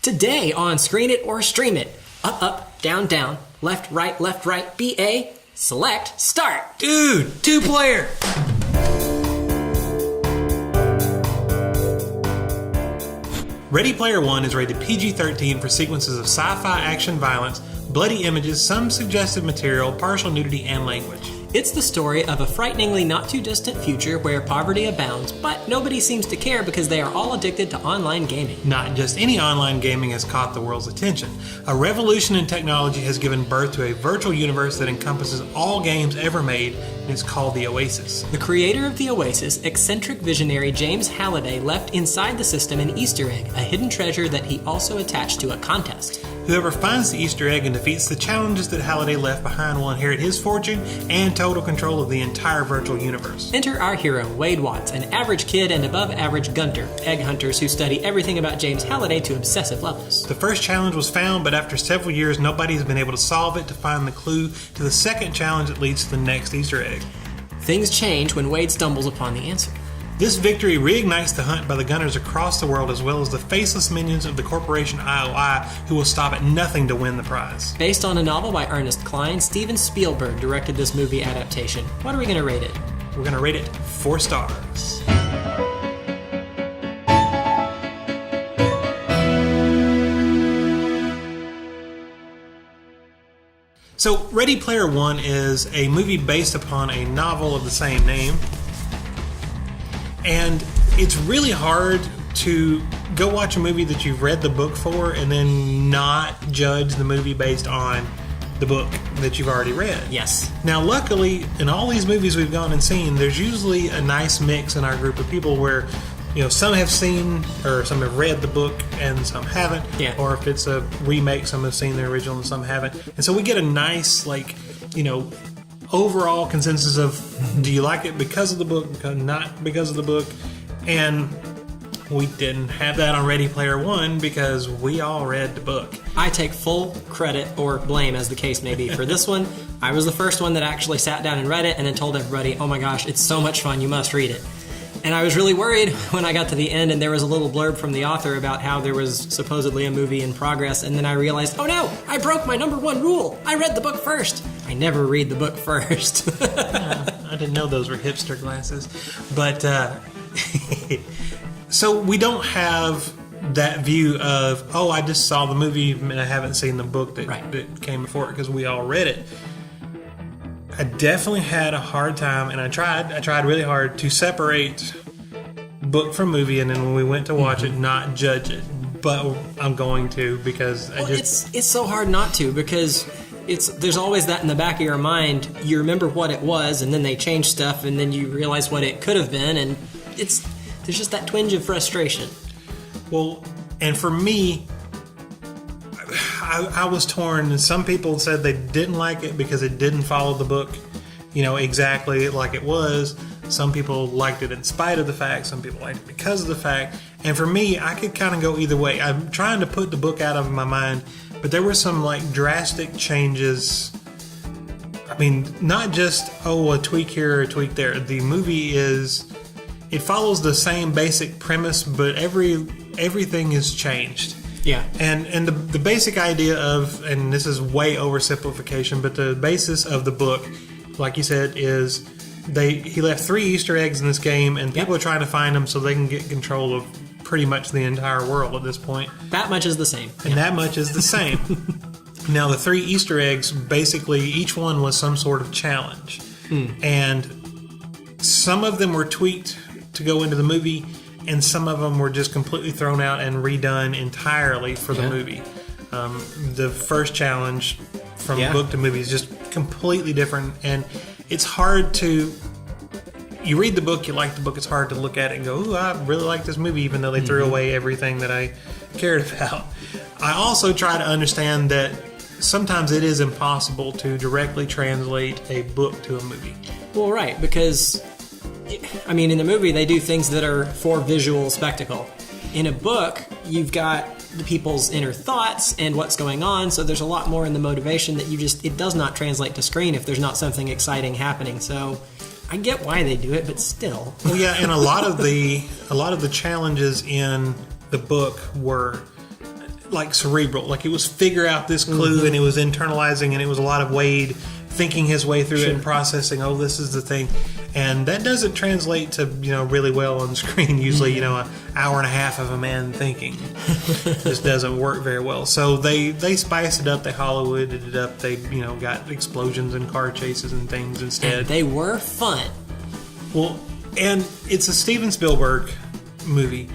Today on Screen It or Stream It. Up, up, down, down. Left, right, BA. Select, start. Dude, 2-player. Ready Player One is rated PG-13 for sequences of sci-fi action violence, bloody images, some suggestive material, partial nudity, and language. It's the story of a frighteningly not-too-distant future where poverty abounds, but nobody seems to care because they are all addicted to online gaming. Not just any online gaming has caught the world's attention. A revolution in technology has given birth to a virtual universe that encompasses all games ever made, and it's called the Oasis. The creator of the Oasis, eccentric visionary James Halliday, left inside the system an Easter egg, a hidden treasure that he also attached to a contest. Whoever finds the Easter egg and defeats the challenges that Halliday left behind will inherit his fortune and total control of the entire virtual universe. Enter our hero, Wade Watts, an average kid and above-average gunter, egg hunters who study everything about James Halliday to obsessive levels. The first challenge was found, but after several years, nobody has been able to solve it to find the clue to the second challenge that leads to the next Easter egg. Things change when Wade stumbles upon the answer. This victory reignites the hunt by the gunners across the world, as well as the faceless minions of the corporation IOI, who will stop at nothing to win the prize. Based on a novel by Ernest Cline, Steven Spielberg directed this movie adaptation. What are we going to rate it? We're going to rate it 4 stars. So, Ready Player One is a movie based upon a novel of the same name. And it's really hard to go watch a movie that you've read the book for and then not judge the movie based on the book that you've already read. Yes. Now, luckily, in all these movies we've gone and seen, there's usually a nice mix in our group of people where, some have seen or some have read the book and some haven't. Yeah. Or if it's a remake, some have seen the original and some haven't. And so we get a nice, overall consensus of, do you like it because of the book, not because of the book? And we didn't have that on Ready Player One because we all read the book. I take full credit or blame, as the case may be, for this one. I was the first one that actually sat down and read it and then told everybody, oh my gosh, it's so much fun, you must read it. And I was really worried when I got to the end and there was a little blurb from the author about how there was supposedly a movie in progress, and then I realized, oh no, I broke my number one rule. I read the book first. I never read the book first. I didn't know those were hipster glasses. But, so we don't have that view of, I just saw the movie and I haven't seen the book that came before it because we all read it. I definitely had a hard time, and I tried really hard to separate book from movie, and then when we went to watch it, not judge it. But I'm going to because it's so hard not to, because there's always that in the back of your mind. You remember what it was, and then they change stuff, and then you realize what it could have been, and there's just that twinge of frustration. Well, and for me, I was torn, and some people said they didn't like it because it didn't follow the book, exactly like it was. Some people liked it in spite of the fact. Some people liked it because of the fact. And for me, I could kind of go either way. I'm trying to put the book out of my mind, but there were some drastic changes. I mean, not just, a tweak here or a tweak there. The movie it follows the same basic premise, but everything is changed. Yeah. And the basic idea of, and this is way oversimplification, but the basis of the book, like you said, is he left 3 Easter eggs in this game, and people are trying to find them so they can get control of pretty much the entire world at this point. That much is the same. And that much is the same. Now, the 3 Easter eggs, basically, each one was some sort of challenge. And some of them were tweaked to go into the movie, and some of them were just completely thrown out and redone entirely for the movie. The first challenge from book to movie is just completely different, and it's hard to... You read the book, you like the book, it's hard to look at it and go, ooh, I really like this movie, even though they threw away everything that I cared about. I also try to understand that sometimes it is impossible to directly translate a book to a movie. Well, right, because... in the movie, they do things that are for visual spectacle. In a book, you've got the people's inner thoughts and what's going on, so there's a lot more in the motivation that it does not translate to screen if there's not something exciting happening. So I get why they do it, but still. Well, yeah, and a lot of the challenges in the book were like cerebral. Like it was figure out this clue, and it was internalizing, and it was a lot of Wade thinking his way through it and processing. Oh, this is the thing, and that doesn't translate to really well on screen. Usually, an hour and a half of a man thinking just doesn't work very well. So they spiced it up. They Hollywooded it up. They got explosions and car chases and things instead. And they were fun. Well, and it's a Steven Spielberg movie,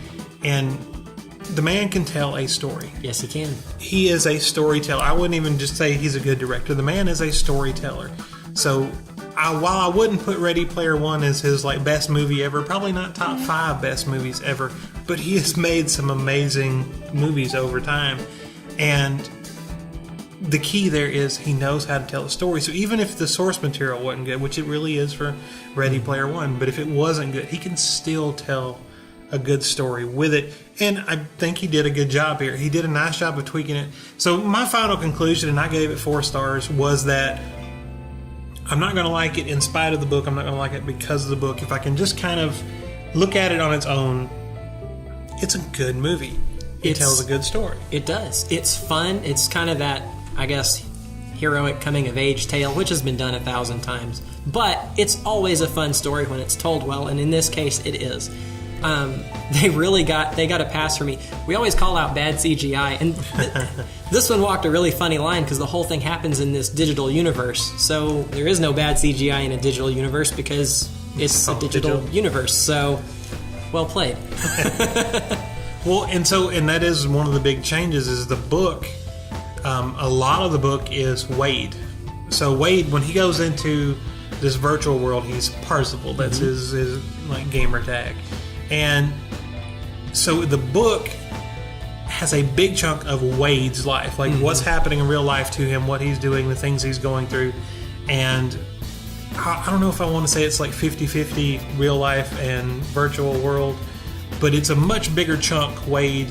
and the man can tell a story. Yes, he can. He is a storyteller. I wouldn't even just say he's a good director. The man is a storyteller. So, while I wouldn't put Ready Player One as his best movie ever, probably not top 5 best movies ever, but he has made some amazing movies over time. And the key there is he knows how to tell a story. So even if the source material wasn't good, which it really is for Ready Player One, but if it wasn't good, he can still tell a good story with it, and I think he did a good job here. He did a nice job of tweaking it. So my final conclusion, and I gave it 4 stars, was that I'm not going to like it in spite of the book. I'm not going to like it because of the book. If I can just kind of look at it on its own, it's a good movie. It tells a good story. It does. It's fun. It's kind of that, I guess, heroic coming-of-age tale, which has been done 1,000 times. But it's always a fun story when it's told well, and in this case, it is. They got a pass for me. We always call out bad CGI, and this one walked a really funny line because the whole thing happens in this digital universe. So there is no bad CGI in a digital universe because it's a digital universe. So well played. Well, and that is one of the big changes is the book. A lot of the book is Wade. So Wade, when he goes into this virtual world, he's Parzival. That's his gamer tag. And so the book has a big chunk of Wade's life, what's happening in real life to him, what he's doing, the things he's going through. And I don't know if I want to say it's 50-50 real life and virtual world, but it's a much bigger chunk Wade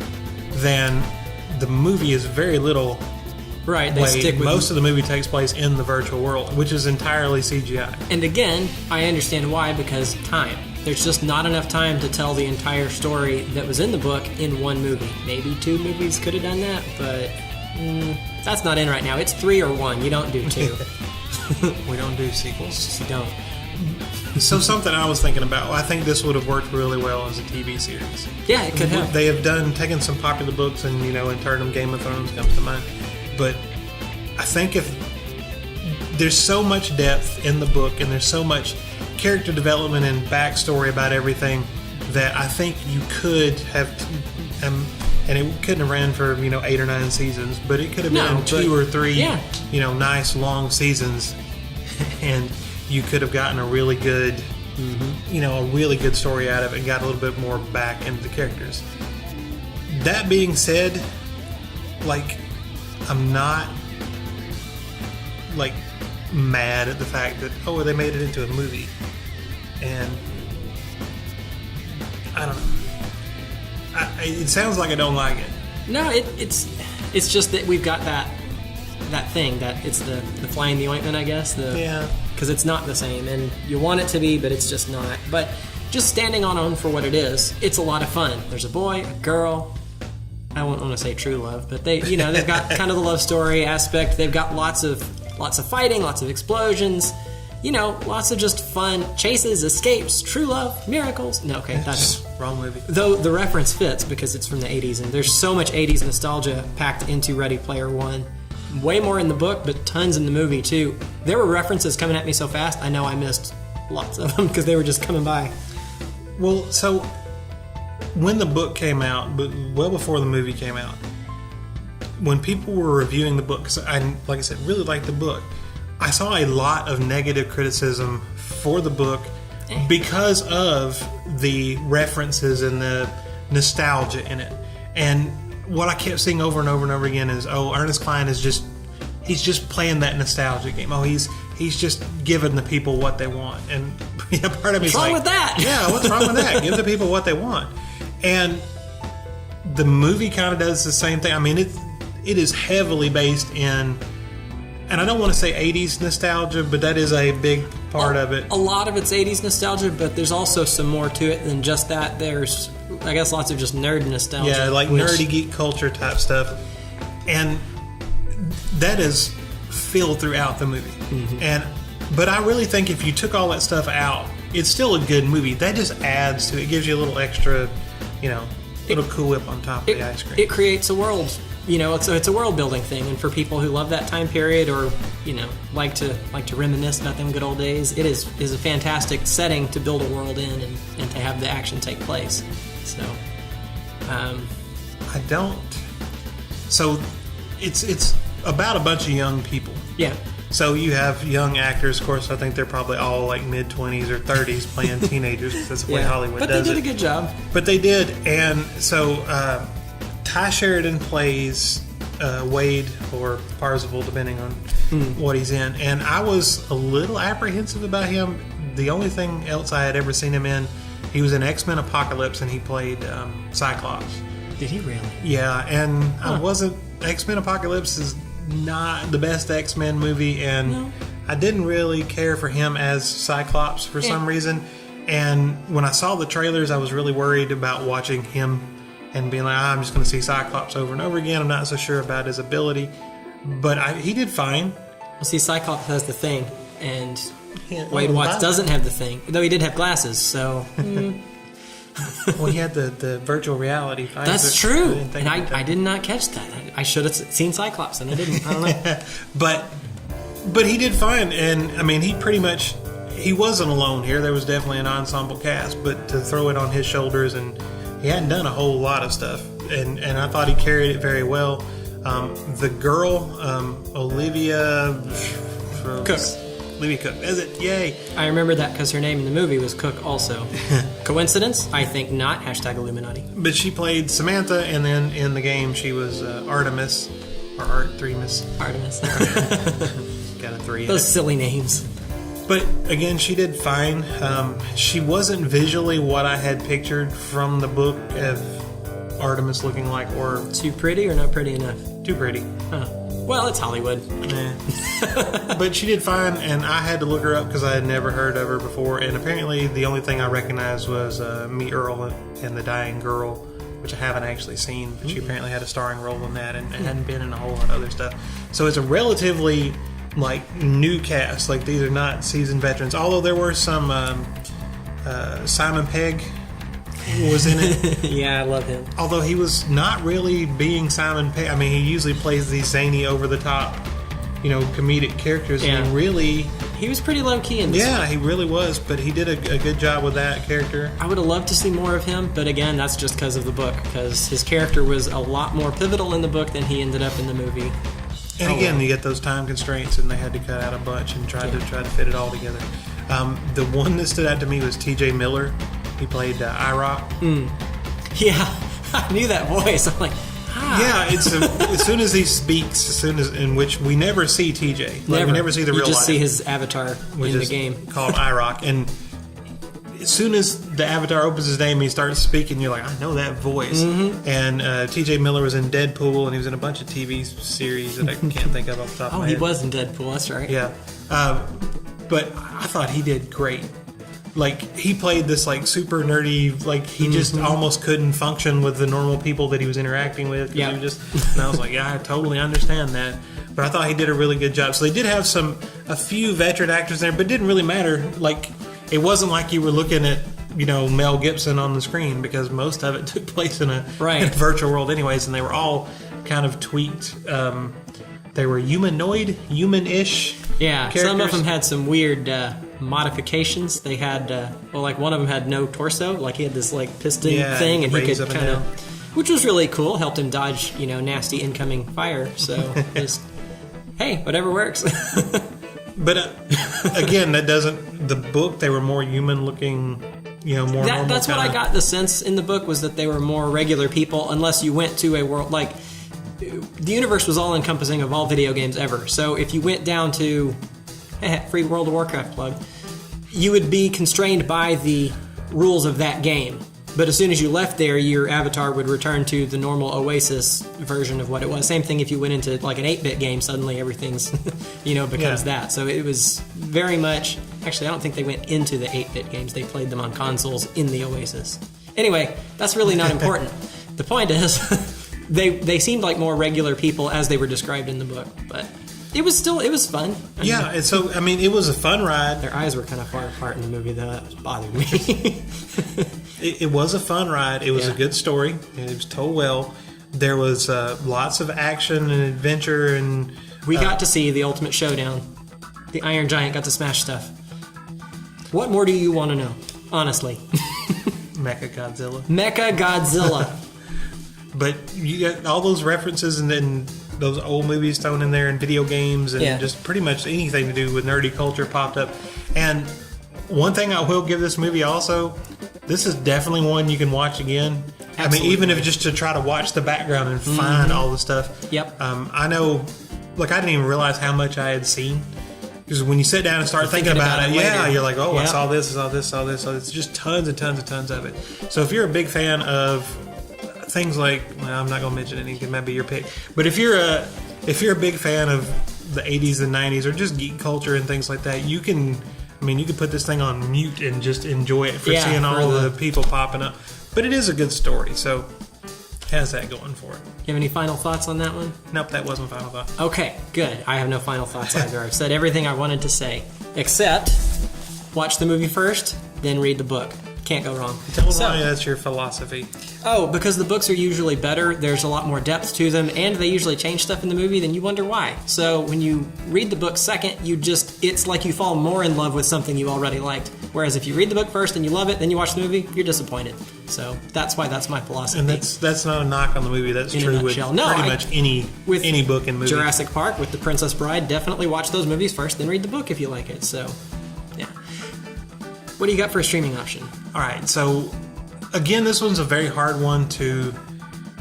than the movie is very little. Right, they Wade. stick with Most of the movie takes place in the virtual world, which is entirely CGI. And again, I understand why, because time. There's just not enough time to tell the entire story that was in the book in one movie. Maybe 2 movies could have done that, but that's not in right now. It's 3 or 1. You don't do 2. We don't do sequels. You don't. So something I was thinking about, I think this would have worked really well as a TV series. Yeah, it could have. They have taken some popular books and turned them. Game of Thrones comes to mind. But I think if there's so much depth in the book and there's so much character development and backstory about everything that I think you could have, and it couldn't have ran for 8 or 9 seasons, but it could have been 2 or 3, nice long seasons, and you could have gotten a really good, a really good story out of it and got a little bit more back into the characters. That being said, I'm not mad at the fact that they made it into a movie, and I don't know. It sounds like I don't like it. No, it's just that we've got that thing that it's the fly in the ointment, I guess. Because it's not the same, and you want it to be, but it's just not. But just standing on for what it is, it's a lot of fun. There's a boy, a girl. I won't want to say true love, but they've got kind of the love story aspect. They've got lots of fighting, lots of explosions, lots of just fun chases, escapes, true love, miracles. No, okay, that's wrong movie. Though the reference fits because it's from the 80s, and there's so much 80s nostalgia packed into Ready Player One. Way more in the book, but tons in the movie too. There were references coming at me so fast, I know I missed lots of them because they were just coming by. Well, so when the book came out, but well before the movie came out, when people were reviewing the book, because I, like I said, really liked the book, I saw a lot of negative criticism for the book because of the references and the nostalgia in it. And what I kept seeing over and over and over again is, Ernest Cline is he's just playing that nostalgia game. He's just giving the people what they want. And part of me is what's wrong with that? Yeah, what's wrong with that? Give the people what they want. And the movie kind of does the same thing. I mean, it is heavily based in, and I don't want to say 80s nostalgia, but that is a big part of it. A lot of it's 80s nostalgia, but there's also some more to it than just that. There's, I guess, lots of just nerd nostalgia. Yeah, nerdy geek culture type stuff. And that is filled throughout the movie. But I really think if you took all that stuff out, it's still a good movie. That just adds to it. It gives you a little extra, little Cool Whip on top of the ice cream. It creates a world. It's a world building thing, and for people who love that time period or like to reminisce about them good old days, it is a fantastic setting to build a world in and to have the action take place. So, I don't. So, it's about a bunch of young people. Yeah. So you have young actors. Of course, I think they're probably all like mid-20s or 30s playing teenagers. That's the way Hollywood does it. But they did a good job. But they did, and so Ty Sheridan plays Wade or Parzival, depending on what he's in. And I was a little apprehensive about him. The only thing else I had ever seen him in, he was in X-Men Apocalypse, and he played Cyclops. Did he really? Yeah, and I wasn't. X-Men Apocalypse is not the best X-Men movie, and I didn't really care for him as Cyclops for some reason. And when I saw the trailers, I was really worried about watching him and being like, I'm just going to see Cyclops over and over again. I'm not so sure about his ability, but he did fine. Well, see, Cyclops has the thing, and Wade Watts doesn't have the thing, though he did have glasses, so... Well, he had the virtual reality. That's true. And I did not catch that. I should have seen Cyclops, and I didn't. I don't know. But he did fine. And, I mean, he wasn't alone here. There was definitely an ensemble cast. But to throw it on his shoulders, and he hadn't done a whole lot of stuff. And I thought he carried it very well. The girl, Olivia Cook. Olivia Cook. Is it? Yay. I remember that because her name in the movie was Cook also. Coincidence? I think not. # Illuminati. But she played Samantha, and then in the game she was Artemis. Or Artemis. Artemis. Got a 3 in Those it. silly names. But again, she did fine. She wasn't visually what I had pictured from the book of Artemis looking like, or... Too pretty or not pretty enough? Too pretty. Huh. Well, it's Hollywood. Nah. But she did fine, and I had to look her up because I had never heard of her before. And apparently, the only thing I recognized was Me, Earl, and the Dying Girl, which I haven't actually seen. But she apparently had a starring role in that, and hadn't been in a whole lot of other stuff. So it's a relatively new cast. Like, these are not seasoned veterans. Although there were some Simon Pegg was in it. Yeah, I love him. Although he was not really being Simon Pegg. I mean, he usually plays these zany, over-the-top, comedic characters. Yeah. And really... He was pretty low-key in this one. Yeah, he really was. But he did a good job with that character. I would have loved to see more of him, but again, that's just because of the book. Because his character was a lot more pivotal in the book than he ended up in the movie. And again, you get those time constraints, and they had to cut out a bunch and try to fit it all together. The one that stood out to me was T.J. Miller. He played IROC. Yeah, I knew that voice. I'm like, Yeah, it's as soon as he speaks, in which we never see TJ. We never see the real life. You just see his avatar in the game. Called IROC. And as soon as the avatar opens his name and he starts speaking, you're like, I know that voice. Mm-hmm. And TJ Miller was in Deadpool, and he was in a bunch of TV series that I can't think of off the top of my head. He was in Deadpool, that's right. Yeah. But I thought he did great. Like, he played this, super nerdy, he just almost couldn't function with the normal people that he was interacting with. Yeah. And I was like, yeah, I totally understand that. But I thought he did a really good job. So they did have a few veteran actors there, but it didn't really matter. It wasn't like you were looking at, Mel Gibson on the screen, because most of it took place in a virtual world anyways, and they were all kind of tweaked. They were human-ish Yeah, characters. Some of them had some weird modifications. They had, one of them had no torso. He had this, piston thing, and he could kind of... Which was really cool. Helped him dodge, nasty incoming fire. So, just, hey, whatever works. But, again, that doesn't... The book, they were more human-looking, more normal. That's what I got the sense in the book, was that they were more regular people, unless you went to a world... the universe was all-encompassing of all video games ever. So if you went down to free World of Warcraft plug, you would be constrained by the rules of that game. But as soon as you left there, your avatar would return to the normal Oasis version of what it was. Same thing if you went into an 8-bit game, suddenly everything's becomes that. So it was very much... Actually, I don't think they went into the 8-bit games. They played them on consoles in the Oasis. Anyway, that's really not important. The point is... they seemed like more regular people as they were described in the book, but it was fun. Yeah, and so I mean, it was a fun ride. Their eyes were kind of far apart in the movie, though. That bothered me. It was a fun ride. It was a good story, and it was told well. There was lots of action and adventure, and we got to see the ultimate showdown. The Iron Giant got to smash stuff. What more do you want to know? Honestly. Mecha Godzilla. Mecha Godzilla. But you got all those references and then those old movies thrown in there and video games and just pretty much anything to do with nerdy culture popped up. And one thing I will give this movie also, this is definitely one you can watch again. Absolutely. I mean, even if just to try to watch the background and find all the stuff. Yep. I know, like, I didn't even realize how much I had seen. Because when you sit down and start thinking about it, you're like, oh, I saw this, I saw this, I saw this. So it's just tons and tons and tons of it. So if you're a big fan of things like, well, I'm not going to mention any, it might be your pick. But if you're a big fan of the 80s and 90s or just geek culture and things like that, you can put this thing on mute and just enjoy it for seeing all the people popping up. But it is a good story, so it has that going for it. You have any final thoughts on that one? Nope, that wasn't final thought. Okay, good. I have no final thoughts either. I've said everything I wanted to say, except watch the movie first, then read the book. Can't go wrong. Tell them why that's your philosophy. Oh, because the books are usually better, there's a lot more depth to them, and they usually change stuff in the movie, then you wonder why. So when you read the book second, it's like you fall more in love with something you already liked. Whereas if you read the book first and you love it, then you watch the movie, you're disappointed. So that's why that's my philosophy. And that's not a knock on the movie. That's true with pretty much any book and movie. Jurassic Park with The Princess Bride, definitely watch those movies first, then read the book if you like it. So, yeah. What do you got for a streaming option? All right, so again, this one's a very hard one to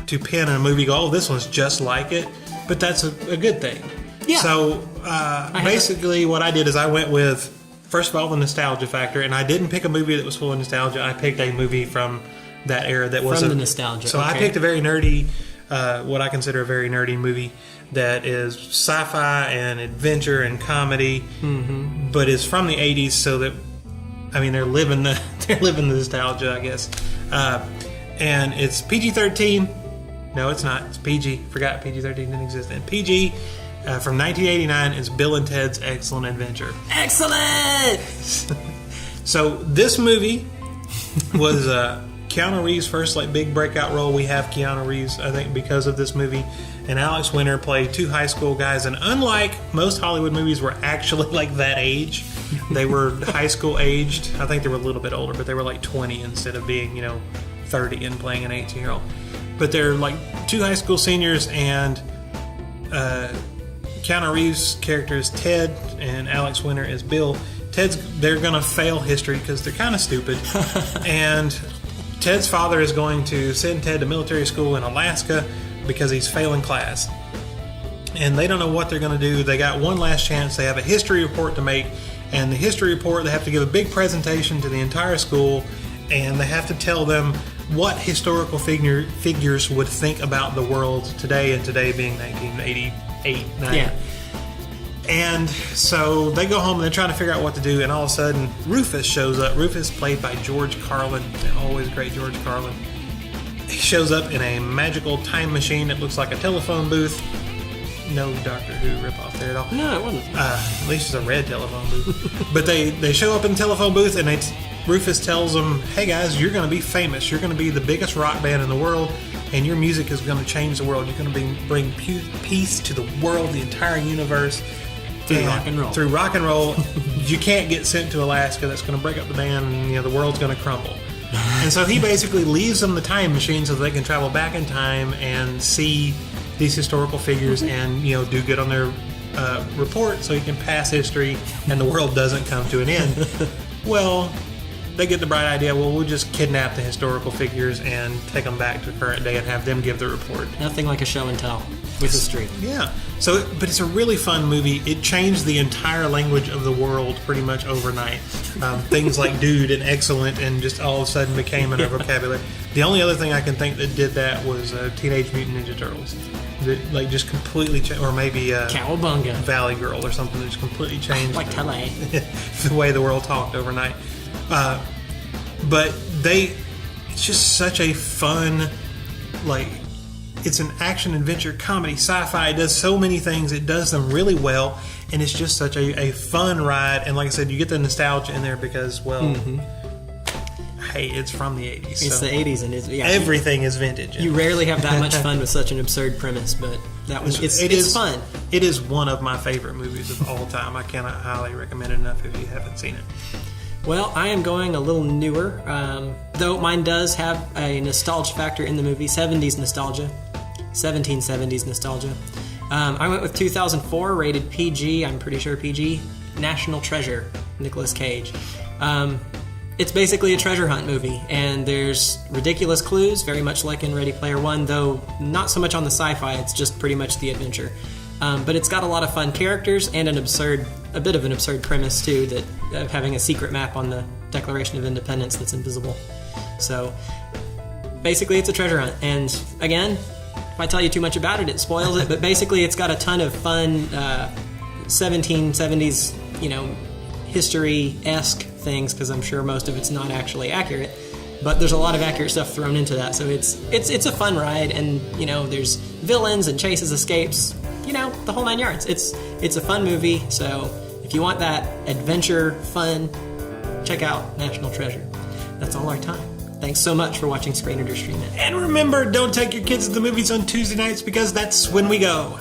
pin in a movie. Go, oh, this one's just like it, but that's a good thing. Yeah. So basically, what I did is I went with, first of all, the nostalgia factor, and I didn't pick a movie that was full of nostalgia. I picked a movie from that era that wasn't from the nostalgia. So I picked a very nerdy, what I consider a very nerdy movie that is sci-fi and adventure and comedy, but is from the 80s, so that. I mean, they're living the nostalgia, I guess. And it's PG-13. No, it's not. It's PG. Forgot PG-13 didn't exist. And PG from 1989 is Bill and Ted's Excellent Adventure. Excellent! So this movie was Keanu Reeves' first big breakout role. We have Keanu Reeves, I think, because of this movie. And Alex Winter played two high school guys. And unlike most Hollywood movies were actually like that age, they were high school aged. I think they were a little bit older, but they were like 20 instead of being, 30 and playing an 18-year-old. But they're like two high school seniors, and Keanu Reeves' character is Ted, and Alex Winter is Bill. They're going to fail history because they're kind of stupid. And Ted's father is going to send Ted to military school in Alaska because he's failing class. And they don't know what they're going to do. They got one last chance. They have a history report to make. And the history report, they have to give a big presentation to the entire school. And they have to tell them what historical figures would think about the world today, and today being 1988. Yeah. And so they go home and they're trying to figure out what to do. And all of a sudden, Rufus shows up. Rufus, played by George Carlin. Always great George Carlin. He shows up in a magical time machine that looks like a telephone booth. No Doctor Who ripoff there at all. No, it wasn't. At least it's a red telephone booth. But they show up in the telephone booth, and Rufus tells them, hey guys, you're going to be famous. You're going to be the biggest rock band in the world, and your music is going to change the world. You're going to bring peace to the world, the entire universe. Through rock and roll. Through rock and roll. You can't get sent to Alaska. That's going to break up the band, and the world's going to crumble. And so he basically leaves them the time machine so they can travel back in time and see these historical figures and do good on their report so he can pass history and the world doesn't come to an end. Well, they get the bright idea, we'll just kidnap the historical figures and take them back to the current day and have them give the report. Nothing like a show and tell with history. Yeah. So, but it's a really fun movie. It changed the entire language of the world pretty much overnight. Things like dude and excellent and just all of a sudden became in our vocabulary. The only other thing I can think that did that was Teenage Mutant Ninja Turtles. That just completely changed, or maybe Cowabunga. Valley Girl or something that just completely changed like Tele. the way the world talked overnight. But it's just such a fun, It's an action, adventure, comedy, sci-fi. It does so many things. It does them really well, and it's just such a fun ride. And like I said, you get the nostalgia in there because, well, hey, it's from the 80s. It's the 80s, and everything is vintage. You rarely have that much fun with such an absurd premise, but that was it's fun. It is one of my favorite movies of all time. I cannot highly recommend it enough if you haven't seen it. Well, I am going a little newer, though mine does have a nostalgia factor in the movie, 70s nostalgia, 1770s nostalgia. I went with 2004, rated PG, I'm pretty sure PG, National Treasure, Nicolas Cage. It's basically a treasure hunt movie, and there's ridiculous clues, very much like in Ready Player One, though not so much on the sci-fi, it's just pretty much the adventure. But it's got a lot of fun characters and a bit of an absurd premise too, that of having a secret map on the Declaration of Independence that's invisible. So basically, it's a treasure hunt. And again, if I tell you too much about it, it spoils it. But basically, it's got a ton of fun 1770s, history-esque things, because I'm sure most of it's not actually accurate. But there's a lot of accurate stuff thrown into that, so it's a fun ride, and there's villains and chases, escapes, the whole 9 yards. It's a fun movie, so if you want that adventure fun, check out National Treasure. That's all our time. Thanks so much for watching Screen Stream It. And remember, don't take your kids to the movies on Tuesday nights because that's when we go.